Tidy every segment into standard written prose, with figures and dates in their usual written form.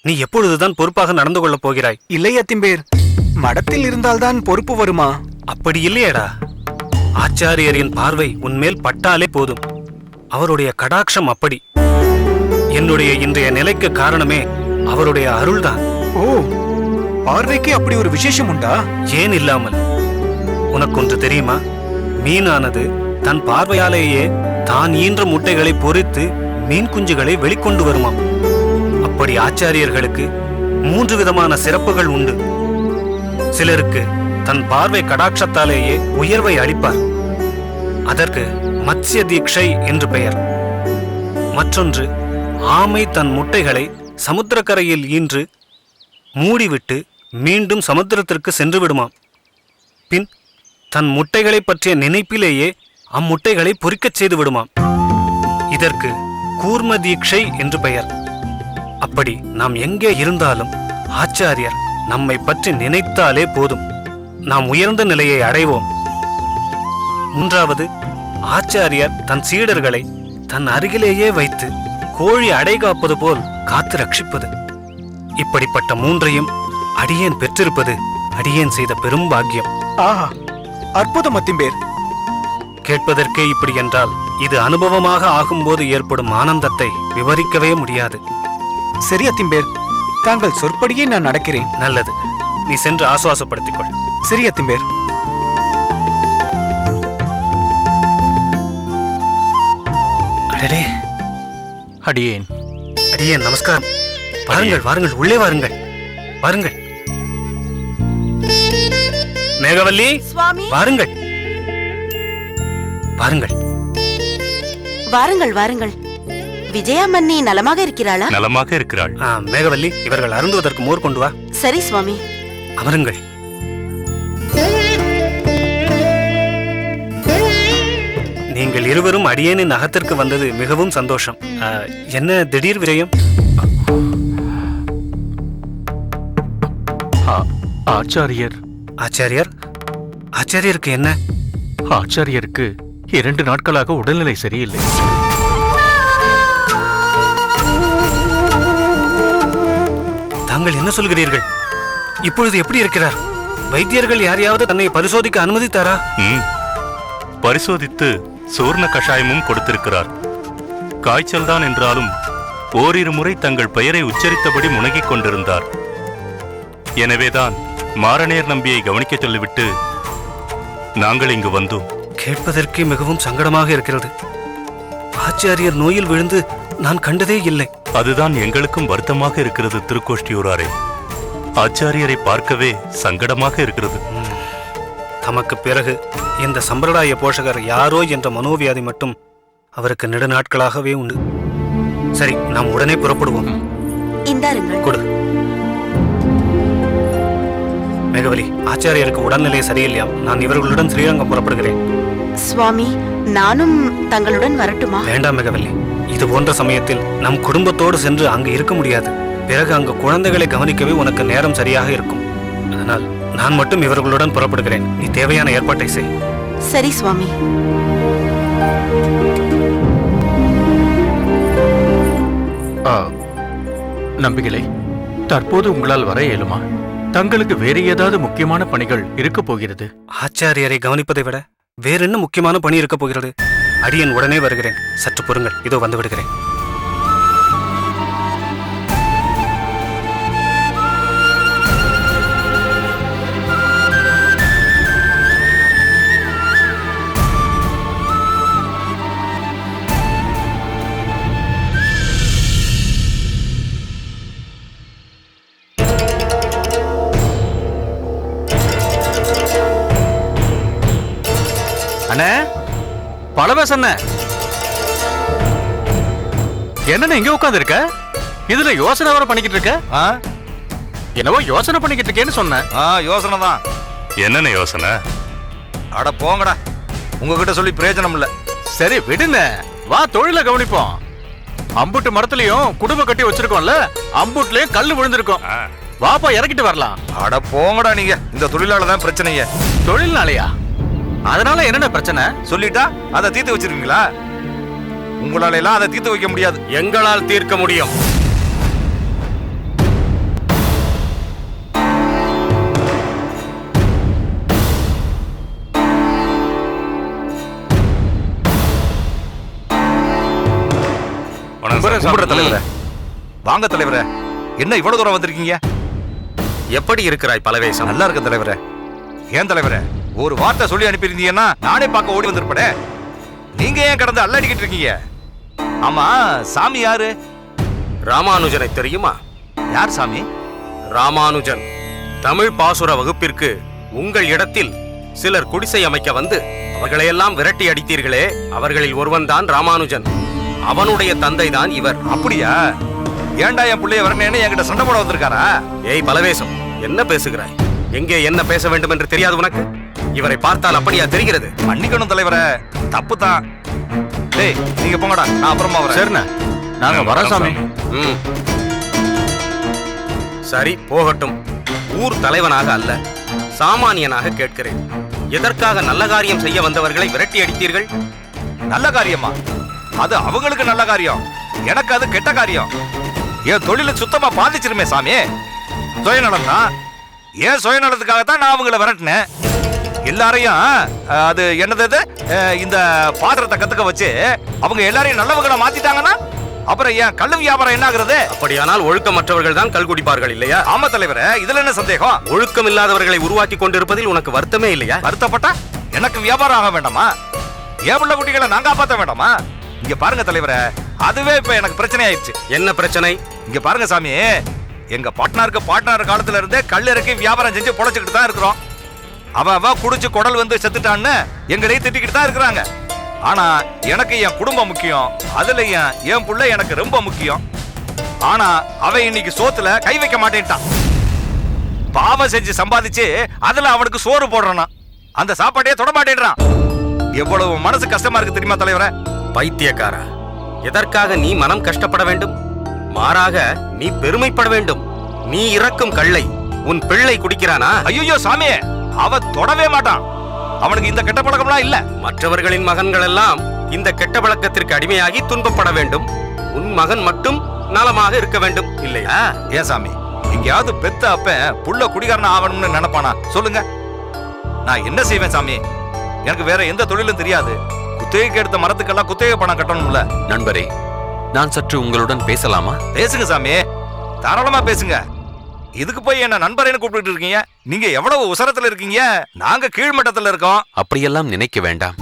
நீ எப்பொழுதுதான் பொறுப்பாக நடந்து கொள்ளப் போகிறாய்? இல்லை அத்திம்பேர், மடத்தில் இருந்தால்தான் பொறுப்பு வருமா? அப்படி இல்லையேடா. ஆச்சாரியரின் பார்வை உன்மேல் பட்டாலே போதும். அவருடைய கடாட்சம் அப்படி. என்னுடைய இன்றைய நிலைக்கு காரணமே அவருடைய அருள்தான். ஓ, பார்வைக்கு அப்படி ஒரு விசேஷம் உண்டா? ஏன் இல்லாமல்? உனக்கொன்று தெரியுமா? மீனானது தன் பார்வையாலேயே தான் ஈன்ற முட்டைகளை பொறித்து மீன் குஞ்சுகளை வெளிக்கொண்டு வருமாம். அப்படி ஆச்சாரியர்களுக்கு 3 விதமான சிறப்புகள் உண்டு. சிலருக்கு தன் பார்வை கடாட்சத்தாலேயே உயர்வை அளிப்பார். அதற்கு மத்ஸ்ய தீட்சை என்று பெயர். மற்றொன்று, ஆமை தன் முட்டைகளை சமுத்திரக்கரையில் ஈன்று மூடிவிட்டு மீண்டும் சமுத்திரத்திற்கு சென்று விடுமாம். பின் தன் முட்டைகளை பற்றிய நினைப்பிலேயே அம்முட்டைகளை பொறிக்கச் செய்து விடுமாம். இதற்கு கூர்ம தீட்சை என்று பெயர். அப்படி நாம் எங்கே இருந்தாலும் ஆச்சாரியர் நம்மை பற்றி நினைத்தாலே போதும், நாம் உயர்ந்த நிலையை அடைவோம். 3வது, ஆச்சாரியர் தன் சீடர்களை தன் அருகிலேயே வைத்து கோழி அடை காப்பது போல் காத்து ரட்சிப்பது. இப்படிப்பட்ட 3ஐயும் அடியேன் பெற்றிருப்பது அடியேன் செய்த பெரும் பாக்கியம். ஆஹா, அற்புதம் அத்திம்பேர். கேட்பதற்கே இப்படி என்றால் இது அனுபவமாக ஆகும்போது ஏற்படும் ஆனந்தத்தை விவரிக்கவே முடியாது. சரி அத்திம்பேர், தாங்கள் சொற்படியே நான் நடக்கிறேன். நல்லது, நீ சென்று ஆசுவாசப்படுத்திக் கொள். சரி அத்திம்பேர். அடடே, அடியேன். அடியேன் நமஸ்காரம். வாருங்கள் வாருங்கள், உள்ளே வாருங்கள் வாருங்கள். மேகவல்லி, சுவாமி, வாருங்கள் வாருங்கள். வாருங்கள் வாருங்கள். விஜயா மன்னி நலமாக இருக்கிறாளா? நலமாக இருக்கிறாள். மேகவல்லி, இவர்கள் அருந்துவதற்கு மோர் கொண்டு வா. சரி சுவாமி. அமருங்கள். நீங்கள் இருவரும் அடியேனின் அகத்திற்கு வந்தது மிகவும் சந்தோஷம். என்ன திடீர் விரயம்? ஆச்சாரியர். ஆச்சாரியர்? ஆச்சாரியருக்கு என்ன? ஆச்சாரியருக்கு 2 நாட்களாக உடல்நிலை சரியில்லை. தாங்கள் என்ன சொல்கிறீர்கள்? இப்பொழுது எப்படி இருக்கிறார்? வைத்தியர்கள் யாரையாவது தன்னை பரிசோதிக்க அனுமதித்தாரா? பரிசோதித்து சூர்ண கஷாயமும் கொடுத்திருக்கிறார். காய்ச்சல் தான் என்றாலும் ஓரிரு முறை தங்கள் பெயரை உச்சரித்தபடி முனகிக் கொண்டிருந்தார். எனவேதான் மாரநேர் நம்பியை கவனிக்க சொல்லிவிட்டு நாங்கள் இங்கு வந்தோம். கேட்பதற்கே மிகவும் சங்கடமாக இருக்கிறது. ஆச்சாரியர் நோயில் விழுந்து நான் கண்டதே இல்லை. அதுதான் எங்களுக்கும் வருத்தமாக இருக்கிறது திருக்கோஷ்டியூராரே. ஆச்சாரியரை பார்க்கவே சங்கடமாக இருக்கிறது. தமக்கு பிறகு இந்த சம்பிரதாய போஷகர் யாரோ என்ற மனோவியாதி மட்டும் அவருக்கு நெடுநாட்களாகவே உண்டு. சரி, நாம் உடனே புறப்படுவோம். இந்தாருங்கள். கொடு. மேகவலி, ஆச்சாரியருக்கு உடல்நிலை சரியில்லையாம். நான் இவர்களுடன் ஸ்ரீரங்கம் புறப்படுகிறேன். சுவாமி, நானும் தங்களுடன் வரட்டுமா? வேண்டாம் மேகவல்லி, இது போன்ற சமயத்தில் நம் குடும்பத்தோடு சென்று அங்கு இருக்க முடியாது. பிறகு அங்கு குழந்தைகளை கவனிக்கவே உனக்கு நேரம் சரியாக இருக்கும். அதனால் நான் மட்டும் இவர்களுடன் புறப்படுகிறேன். நீ தேவையான ஏற்பாட்டை செய். சரி சுவாமி. நம்பிகளே, தற்போது உங்களால் வர இயலுமா? தங்களுக்கு வேறு ஏதாவது முக்கியமான பணிகள் இருக்க போகிறது? ஆச்சாரியரை கவனிப்பதை விட வேறென்ன முக்கியமான பணி இருக்க போகிறது? அடியேன் உடனே வருகிறேன். சற்று பொறுங்கள், இதோ வந்து விடுகிறேன். அண்ணே, பழவேஸ் அண்ணே, என்ன இங்க உட்கார்ந்து இருக்க? இதுல யோசனை வர பண்ணிக்கிட்டு இருக்க? என்னவோ யோசனை பண்ணிக்கிட்டு இருக்கேன்னு சொன்னேன். யோசனை தான். என்னென்ன யோசனை? அட போங்கடா, உங்ககிட்ட சொல்லி பிரயோஜனம் இல்ல. சரி விடுங்க, வா தொழில கவனிப்போம். அம்புட்டு மரத்துலயும் குடும்ப கட்டி வச்சிருக்கோம்ல, அம்புட்லயும் கல்லு விழுந்திருக்கும். வாப்பா இறக்கிட்டு வரலாம். அட போங்கடா, நீங்க இந்த தொழிலாளர் தான் பிரச்சனையே. தொழில்னாலயா? அதனால என்னென்ன பிரச்சனை சொல்லிட்டா அதை தீர்த்து வச்சிருக்கீங்களா? உங்களால எல்லாம் அதை தீர்த்து வைக்க முடியாது. எங்களால் தீர்க்க முடியும். கும்பிடுற தலைவரே. வாங்க தலைவரே. என்ன இவ்வளவு தூரம் வந்திருக்கீங்க? எப்படி இருக்கிறாய் பலவேசம்? நல்லா இருக்க தலைவரே. ஏன் தலைவரே, ஒரு வார்த்தை சொல்லி அனுப்பியிருந்தீங்கன்னா நானே பார்க்க ஓடி வந்திருப்பேன். நீங்க ஏன் கடந்து அல்லாடிக்கிட்டு இருக்கீங்க? ஆமா, சாமி யாரு? ராமானுஜனை தெரியுமா? யார் சாமி? ராமானுஜன் தமிழ் பாசுர வகுப்பிற்கு உங்கள் இடத்தில் சிலர் குடிசை அமைக்க வந்து அவர்களையெல்லாம் விரட்டி அடித்தீர்களே, அவர்களில் ஒருவன்தான் ராமானுஜன். அவனுடைய தந்தை தான் இவர். அப்படியா? ஏன்டா என் பிள்ளைய வரணும்னு என்கிட்ட சண்டை போட வந்திருக்காரா? ஏய் பலவேசம், என்ன பேசுகிறாய்? எங்கே என்ன பேச வேண்டும் என்று தெரியாது உனக்கு? இவரை பார்த்தால் அப்படியா தெரிகிறது? மன்னிக்கணும் தலைவரே, தப்பு தான். டேய் நீங்க போங்கடா, நான் அப்புறமா வரேன். சரிண்ணே, நாங்க வரோம் சாமி. ம். சரி போகட்டும். ஊர் தலைவனாக அல்ல, சாமானியனாக கேட்கிறேன். எதற்காக நல்ல காரியம் செய்ய வந்தவர்களை விரட்டி அடித்தீர்கள்? நல்ல காரியமா? அது அவங்களுக்கு நல்ல காரியம், எனக்கு அது கெட்ட காரியம். என் தொழிலை சுத்தமா பாதிச்சிருமே சாமி. சுயநலம் தான். ஏன் சுயநலத்துக்காகத்தான் நான் அவங்கள விரட்டினேன். எல்லாரையும் அது என்னது இந்த பாத்திரத்தை கத்துக்க வச்சு அவங்க எல்லாரையும் நல்லவங்களை மாத்திட்டாங்கன்னா அப்புறம் ஏன் கள்ளு வியாபாரம் என்ன ஆகுறது? அப்படியானால் ஒழுக்கமற்றவர்கள் தான் கல் குடிப்பார்கள் இல்லையா? ஆமா தலைவரே, இதுல என்ன சந்தேகம்? ஒழுக்கம் இல்லாதவர்களை உருவாக்கி கொண்டிருப்பதில் உனக்கு வருத்தமே இல்லையா? வருத்தப்பட்டா எனக்கு வியாபாரம் ஆக வேண்டாமா? ஏன் பிள்ளை குட்டிகளை நான் காப்பாற்ற வேண்டாமா? இங்க பாருங்க தலைவரே, அதுவே இப்ப எனக்கு பிரச்சனை ஆயிடுச்சு. என்ன பிரச்சனை? இங்க பாருங்க சாமி, எங்க பாட்னார் காலத்துல இருந்தே கல்லறைக்கு வியாபாரம் செஞ்சு பொழைச்சுக்கிட்டு தான் இருக்கிறோம். அவன் குடிச்சு குடல் வந்து செத்துட்டான்னு எங்களையும் திட்டிக்கிட்டு தான் இருக்கிறாங்க. ஆனா எனக்கு என் குடும்பம் முக்கியம், அதுலயும் என் புள்ள எனக்கு ரொம்ப முக்கியம். ஆனா அவன் இன்னைக்கு சோத்துல கை வைக்க மாட்டேன்ட்டான். பாவம் செஞ்சு சம்பாதிச்சு அதுல அவனுக்கு சோறு போடுறானா, அந்த சாப்பாட்டையே தொட மாட்டேன்றான். எவ்வளவு மனசு கஷ்டமா இருக்கு தெரியுமா தலைவரே? பைத்தியக்காரா, எதற்காக நீ மனம் கஷ்டப்பட வேண்டும்? மாறாக நீ பெருமைப்பட வேண்டும். நீ இறக்கும் கள்ளை உன் பிள்ளை குடிக்கிறானா? ஐயோ சாமி, அவ தொடவே மாட்டான். அவனுக்கு இந்த கெட்ட பழக்கம்லாம் இல்ல. மற்றவர்களின் மகன்கள் எல்லாம் இந்த கெட்ட பழக்கத்திற்கு அடிமையாகி துன்பப்பட வேண்டும். உன் மகன் மட்டும் நலமாக இருக்க வேண்டும் இல்லையா? ஏன் சாமி, எங்கேயாவது பெத்த அப்ப புள்ள குடிகாரன் ஆகணும்னு நினைப்பானா சொல்லுங்க? நான் என்ன செய்வேன் சாமி? எனக்கு வேற எந்த தொழிலும் தெரியாது. குத்தகைக்கு எடுத்த மரத்துக்கெல்லாம் குத்தகை பணம் கட்டணும்ல. நண்பரே, நான் சற்று உங்களுடன் பேசலாமா? பேசுங்க சாமி, தாராளமா பேசுங்க. இதுக்கு போய் என்ன நண்பரேன்னு கூப்பிட்டு இருக்கீங்க? நீங்க எவ்வளவு உசரத்துல இருக்கீங்க, நாங்க கீழ்மட்டத்துல இருக்கோம். அப்படியெல்லாம் நினைக்க வேண்டாம்.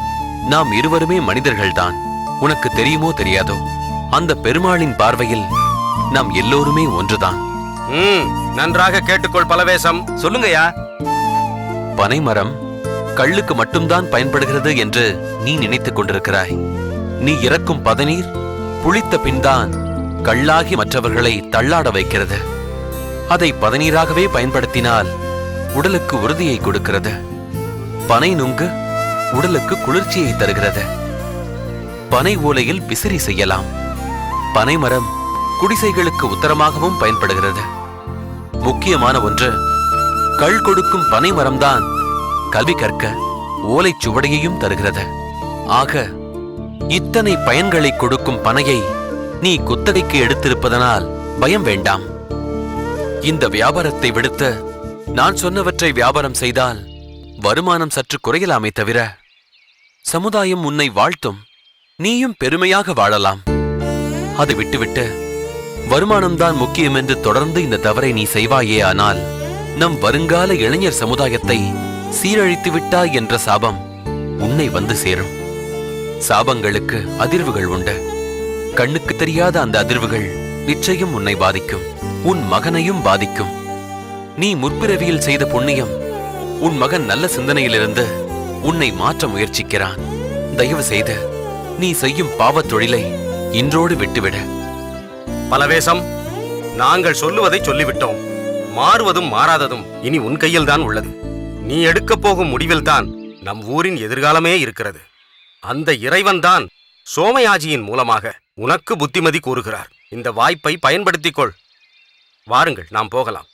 நாம் இருவருமே மனிதர்கள்தான். உனக்கு தெரியுமோ தெரியாதோ, அந்த பெருமாளின் பார்வையில் நாம் எல்லோருமே ஒன்றுதான். நன்றாக கேட்டுக்கொள் பலவேசம். சொல்லுங்கய்யா. பனைமரம் கள்ளுக்கு மட்டும்தான் பயன்படுகிறது என்று நீ நினைத்துக் கொண்டிருக்கிறாய். நீ இறக்கும் பதநீர் புளித்த பின்தான் கள்ளாகி மற்றவர்களை தள்ளாட வைக்கிறது. அதை பதநீராகவே பயன்படுத்தினால் உடலுக்கு உறுதியை கொடுக்கிறது. பனை நுங்கு உடலுக்கு குளிர்ச்சியை தருகிறது. பனை ஓலையில் விசிறி செய்யலாம். பனைமரம் குடிசைகளுக்கு உத்தரமாகவும் பயன்படுகிறது. முக்கியமான ஒன்று, கள் கொடுக்கும் பனைமரம்தான் கல்வி கற்க ஓலைச் சுவடையையும் தருகிறது. ஆக இத்தனை பயன்களை கொடுக்கும் பனையை நீ குத்தகைக்கு எடுத்திருப்பதனால் பயம் வேண்டாம். இந்த வியாபாரத்தை விடுத்து நான் சொன்னவற்றை வியாபாரம் செய்தால் வருமானம் சற்று குறையலாமே தவிர சமுதாயம் உன்னை வாழ்த்தும். நீயும் பெருமையாக வாழலாம். அதை விட்டுவிட்டு வருமானம்தான் முக்கியம் என்று தொடர்ந்து இந்த தவறை நீ செய்வாயே, ஆனால் நம் வருங்கால இளைஞர் சமுதாயத்தை சீரழித்து விட்டாய் என்ற சாபம் உன்னை வந்து சேரும். சாபங்களுக்கு அதிர்வுகள் உண்டு. கண்ணுக்கு தெரியாத அந்த அதிர்வுகள் நிச்சயம் உன்னை பாதிக்கும், உன் மகனையும் பாதிக்கும். நீ முற்பிறவியில் செய்த புண்ணியம் உன் மகன் நல்ல சிந்தனையிலிருந்து உன்னை மாற்ற முயற்சிக்கிறான். தயவு செய்து நீ செய்யும் பாவத் தொழிலை இன்றோடு விட்டுவிட. பலவேசம், நாங்கள் சொல்லுவதை சொல்லிவிட்டோம். மாறுவதும் மாறாததும் இனி உன் கையில்தான் உள்ளது. நீ எடுக்கப் போகும் முடிவில்தான் நம் ஊரின் எதிர்காலமே இருக்கிறது. அந்த இறைவன்தான் சோமயாஜியின் மூலமாக உனக்கு புத்திமதி கூறுகிறார். இந்த வாய்ப்பை பயன்படுத்திக் கொள். வாருங்கள், நாம் போகலாம்.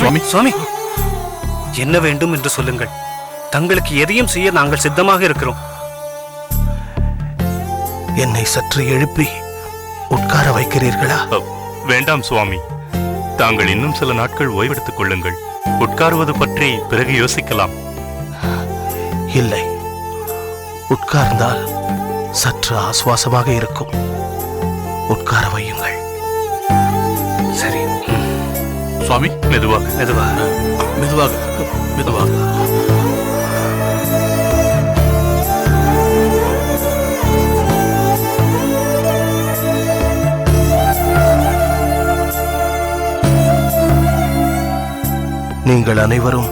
சுவாமி சுவாமி என்ன வேண்டும் என்று சொல்லுங்கள். தங்களுக்கு எதையும் செய்ய நாங்கள் சித்தமாக இருக்கிறோம். என்னை சற்று எழுப்பி உட்கார வைக்கிறீர்களா? வேண்டாம் சுவாமி, தாங்கள் இன்னும் சில நாட்கள் ஓய்வெடுத்துக் கொள்ளுங்கள். உட்காருவது பற்றி பிறகு யோசிக்கலாம். இல்லை, உட்கார்ந்தால் சற்று ஆசுவாசமாக இருக்கும். உட்கார வையுங்கள். சரி. சுவாமி, மெதுவாக மெதுவாக மெதுவாக மெதுவாக. நீங்கள் அனைவரும்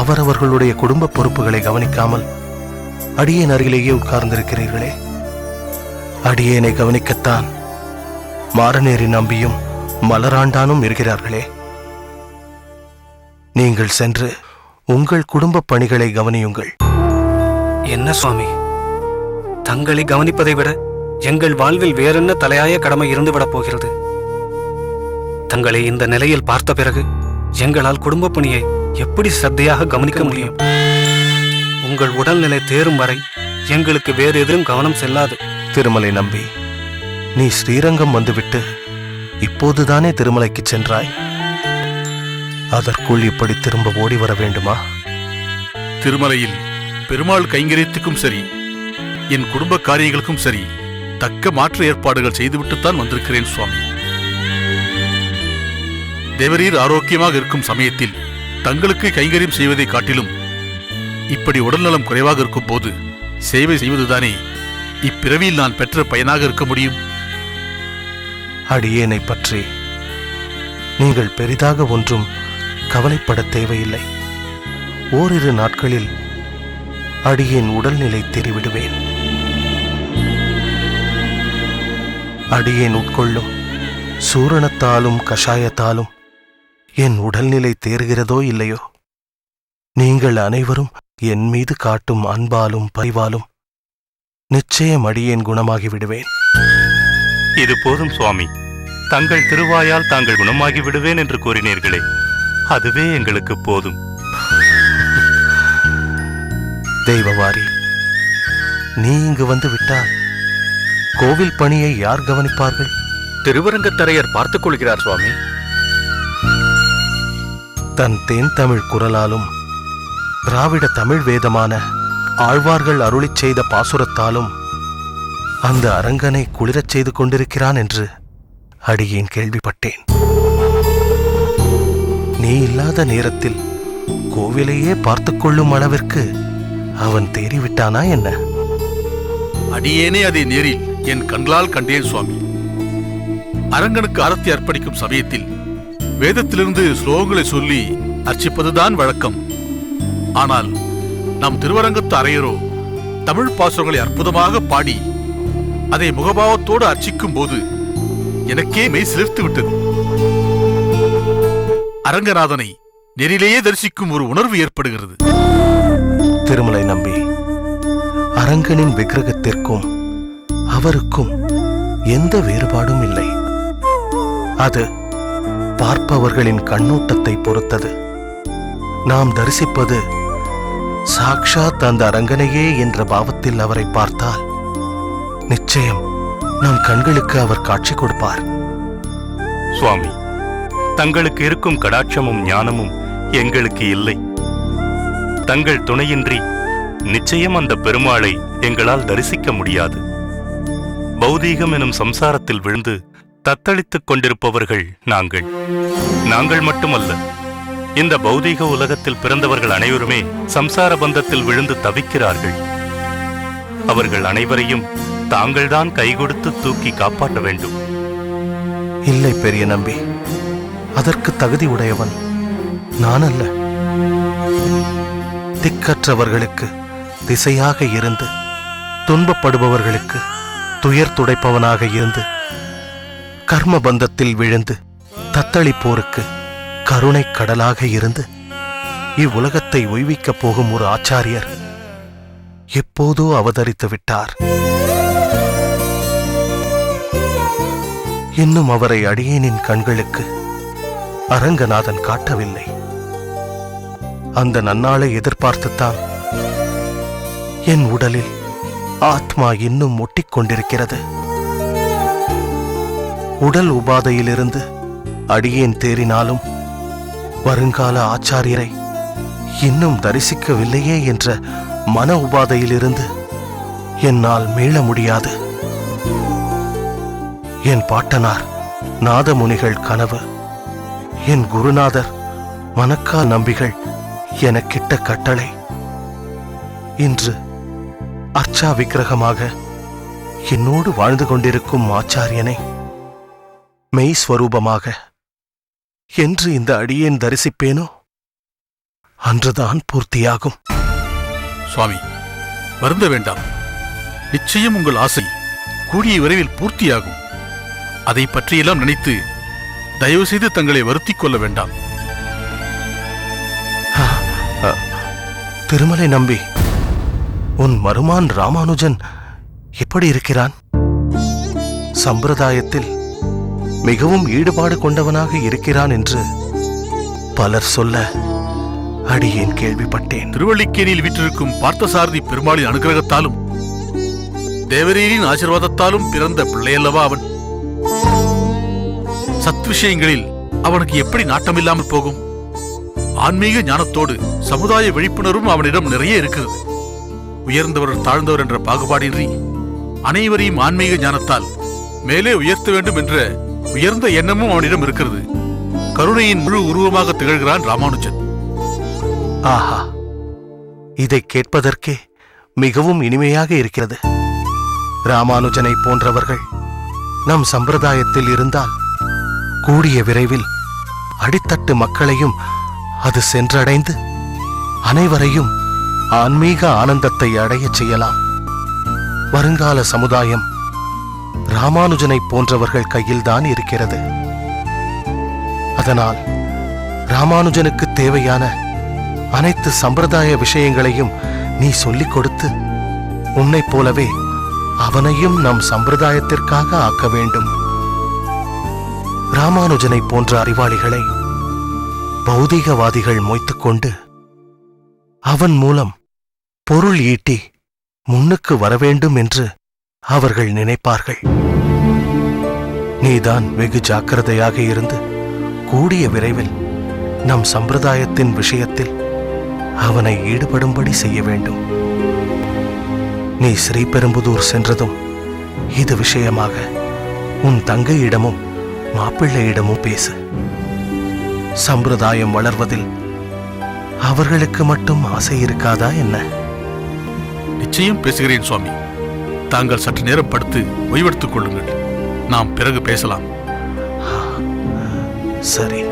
அவரவர்களுடைய குடும்ப பொறுப்புகளை கவனிக்காமல் அடியேன் அருகிலேயே உட்கார்ந்திருக்கிறீர்களே. அடியேனை கவனிக்கத்தான் மாரநேரி நம்பியும் மலராண்டானும் இருக்கிறார்களே. நீங்கள் சென்று உங்கள் குடும்ப பணிகளை கவனியுங்கள். என்ன சுவாமி, தங்களை கவனிப்பதை விட எங்கள் வாழ்வில் வேறென்ன தலையாய கடமை இருந்துவிடப் போகிறது? தங்களை இந்த நிலையில் பார்த்த பிறகு எங்களால் குடும்ப பணியை எப்படி சிரத்தையாக கவனிக்க முடியும்? உங்கள் உடல்நிலை தேரும் வரை எங்களுக்கு வேறு எதிலும் கவனம் செல்லாது. திருமலை நம்பி, நீ ஸ்ரீரங்கம் வந்துவிட்டு இப்போதுதானே திருமலைக்கு சென்றாய். அதற்குள் இப்படி திரும்ப ஓடி வர வேண்டுமா? திருமலையில் பெருமாள் கைங்கரியத்துக்கும் சரி, என் குடும்ப காரியங்களுக்கும் சரி, தக்க மாற்று ஏற்பாடுகள் செய்துவிட்டுத்தான் வந்திருக்கிறேன் சுவாமி. தேவரீர் ஆரோக்கியமாக இருக்கும் சமயத்தில் தங்களுக்கு கைங்கரியம் செய்வதை காட்டிலும் இப்படி உடல்நலம் குறைவாக இருக்கும் போது சேவை செய்வதுதானே இப்பிறவியில் நான் பெற்ற பயனாக இருக்க முடியும். அடியேனை பற்றி நீங்கள் பெரிதாக ஒன்றும் கவலைப்பட தேவையில்லை. ஓரிரு நாட்களில் அடியேன் உடல்நிலை தெரிவிடுவேன். அடியேன் உட்கொள்ளும் சூரணத்தாலும் கஷாயத்தாலும் என் உடல்நிலை தேறுகிறதோ இல்லையோ, நீங்கள் அனைவரும் என் மீது காட்டும் அன்பாலும் பரிவாலும் நிச்சயம் அடியேன் குணமாகி விடுவேன். இது போதும் சுவாமி. தங்கள் திருவாயால் தாங்கள் குணமாகி விடுவேன் என்று கூறினீர்களே, அதுவே எங்களுக்கு போதும். தெய்வவாரி, நீ இங்கு வந்து விட்டால் கோவில் பணியை யார் கவனிப்பார்கள்? திருவரங்கத்தரையர் பார்த்துக் கொள்கிறார் சுவாமி. தன் தேன் தமிழ் குரலாலும் திராவிட தமிழ் வேதமான ஆழ்வார்கள் அருளிச் செய்த பாசுரத்தாலும் அந்த அரங்கனை குளிரச் செய்து கொண்டிருக்கிறான் என்று அடியேன் கேள்விப்பட்டேன். நீ இல்லாத நேரத்தில் கோவிலையே பார்த்துக் கொள்ளும் அளவிற்கு அவன் தேறிவிட்டானா என்ன? அடியேனே அதை நேரில் என் கண்களால் கண்டேன் சுவாமி. அரங்கனுக்கு ஆரத்தி அர்ப்பணிக்கும் சமயத்தில் வேதத்திலிருந்து ஸ்லோகங்களை சொல்லி அர்ச்சிப்பதுதான் வழக்கம். ஆனால் நம் திருவரங்கத்து அரையரோ தமிழ் பாசுரங்களை அற்புதமாக பாடி அதை முகபாவத்தோடு அர்ச்சிக்கும் போது எனக்கே மெய் சிலிர்த்து விட்டது. அரங்கநாதனை நெறிலேயே தரிசிக்கும் ஒரு உணர்வு ஏற்படுகிறது. திருமலை நம்பி, அரங்கனின் விக்கிரகத்திற்கும் அவருக்கும் எந்த வேறுபாடும் இல்லை. அது பார்ப்பவர்களின் கண்ணோட்டத்தை பொறுத்தது. நாம் தரிசிப்பது சாக்ஷாத் அந்த அரங்கனையே என்ற பாவத்தில் அவரை பார்த்தால் நிச்சயம் நம் கண்களுக்கு அவர் காட்சி கொடுப்பார். சுவாமி, தங்களுக்கு இருக்கும் கடாட்சமும் ஞானமும் எங்களுக்கு இல்லை. தங்கள் துணையின்றி நிச்சயம் அந்த பெருமாளை எங்களால் தரிசிக்க முடியாது. பௌதீகம் எனும் சம்சாரத்தில் விழுந்து தத்தளித்துக் கொண்டிருப்பவர்கள் நாங்கள் மட்டுமல்ல. இந்த பௌதீக உலகத்தில் பிறந்தவர்கள் அனைவருமே சம்சார பந்தத்தில் விழுந்து தவிக்கிறார்கள். அவர்கள் அனைவரையும் தாங்கள்தான் கைகொடுத்து தூக்கி காப்பாற்ற வேண்டும். இல்லை பெரிய நம்பி, அதற்கு தகுதி உடையவன் நான் அல்ல. திக்கற்றவர்களுக்கு திசையாக இருந்து, துன்பப்படுபவர்களுக்கு துயர் துடைப்பவனாக இருந்து, கர்ம பந்தத்தில் விழுந்து தத்தளிப்போருக்கு கருணை கடலாக இருந்து இவ்வுலகத்தை உய்விக்கப் போகும் ஒரு ஆச்சாரியர் எப்போதோ அவதரித்து விட்டார். இன்னும் அவரை அடியேனின் கண்களுக்கு அரங்கநாதன் காட்டவில்லை. அந்த நன்னாளை எதிர்பார்த்துத்தான் என் உடலில் ஆத்மா இன்னும் ஒட்டிக்கொண்டிருக்கிறது. உடல் உபாதையிலிருந்து அடியேன் தேறினாலும் வருங்கால ஆச்சாரியரை இன்னும் தரிசிக்கவில்லையே என்ற மன உபாதையிலிருந்து என்னால் மீள முடியாது. என் பாட்டனார் நாதமுனிகள் கனவு, என் குருநாதர் மணக்கா நம்பிகள் எனக்கிட்ட கட்டளை, இன்று அர்ச்சா விக்கிரகமாக என்னோடு வாழ்ந்து கொண்டிருக்கும் ஆச்சாரியனை மெய் ஸ்வரூபமாக என்று இந்த அடியேன் தரிசிப்பேனோ அன்றுதான் பூர்த்தியாகும். சுவாமி, வருந்த வேண்டாம். நிச்சயம் உங்கள் ஆசை கூடிய விரைவில் பூர்த்தியாகும். அதை பற்றியெல்லாம் நினைத்து தயவு செய்து தங்களை வருத்திக் கொள்ள வேண்டாம். திருமலை நம்பி, உன் மருமான் ராமானுஜன் எப்படி இருக்கிறான்? சம்பிரதாயத்தில் மிகவும் ஈடுபாடு கொண்டவனாக இருக்கிறான் என்று பலர் சொல்ல அடியேன் கேள்விப்பட்டேன். திருவள்ளிக்கேணியில் வீற்றிருக்கும் பார்த்தசாரதி பெருமாளின் அனுகிரகத்தாலும் தேவரீரின் ஆசீர்வாதத்தாலும் பிறந்த பிள்ளையல்லவா அவன். சத் விஷயங்களில் அவனுக்கு எப்படி நாட்டமில்லாமல் போகும்? ஆன்மீக ஞானத்தோடு சமுதாய விழிப்புணர்வும் அவனிடம் நிறைய இருக்கிறது. உயர்ந்தவர் தாழ்ந்தவர் என்ற பாகுபாடின்றி அனைவரையும் ஆன்மீக ஞானத்தால் மேலே உயர்த்த வேண்டும் என்ற உயர்ந்த எண்ணமும் அவனிடம் இருக்கிறது. கருணையின் முழு உருவமாக திகழ்கிறான் ராமானுஜன். ஆஹா, இதை கேட்பதற்கே மிகவும் இனிமையாக இருக்கிறது. ராமானுஜனை போன்றவர்கள் நம் சம்பிரதாயத்தில் இருந்தால் கூடிய விரைவில் அடித்தட்டு மக்களையும் அது சென்றடைந்து அனைவரையும் ஆன்மீக ஆனந்தத்தை அடையச் செய்யலாம். வருங்கால சமுதாயம் ராமானுஜனை போன்றவர்கள் கையில்தான் இருக்கிறது. அதனால் ராமானுஜனுக்கு தேவையான அனைத்து சம்பிரதாய விஷயங்களையும் நீ சொல்லிக் கொடுத்து உன்னைப் போலவே அவனையும் நம் சம்பிரதாயத்திற்காக ஆக்க வேண்டும். ராமானுஜனை போன்ற அறிவாளிகளை பௌதீகவாதிகள் மொய்த்துக்கொண்டு அவன் மூலம் பொருள் ஈட்டி முன்னுக்கு வரவேண்டும் என்று அவர்கள் நினைப்பார்கள். நீதான் வெகு ஜாக்கிரதையாக இருந்து கூடிய விரைவில் நம் சம்பிரதாயத்தின் விஷயத்தில் அவனை ஈடுபடும்படி செய்ய வேண்டும். நீ ஸ்ரீபெரும்புதூர் சென்றதும் இது விஷயமாக உன் தங்கையிடமும் மாப்பிள்ளையிடமும் பேசு. சம்பிரதாயம் வளர்வதில் அவர்களுக்கு மட்டும் ஆசை இருக்காதா என்ன? நிச்சயம் பேசுகிறேன் சுவாமி. தாங்கள் சற்று நேரம் படுத்து ஓய்வெடுத்துக் கொள்ளுங்கள். நாம் பிறகு பேசலாம். சரி.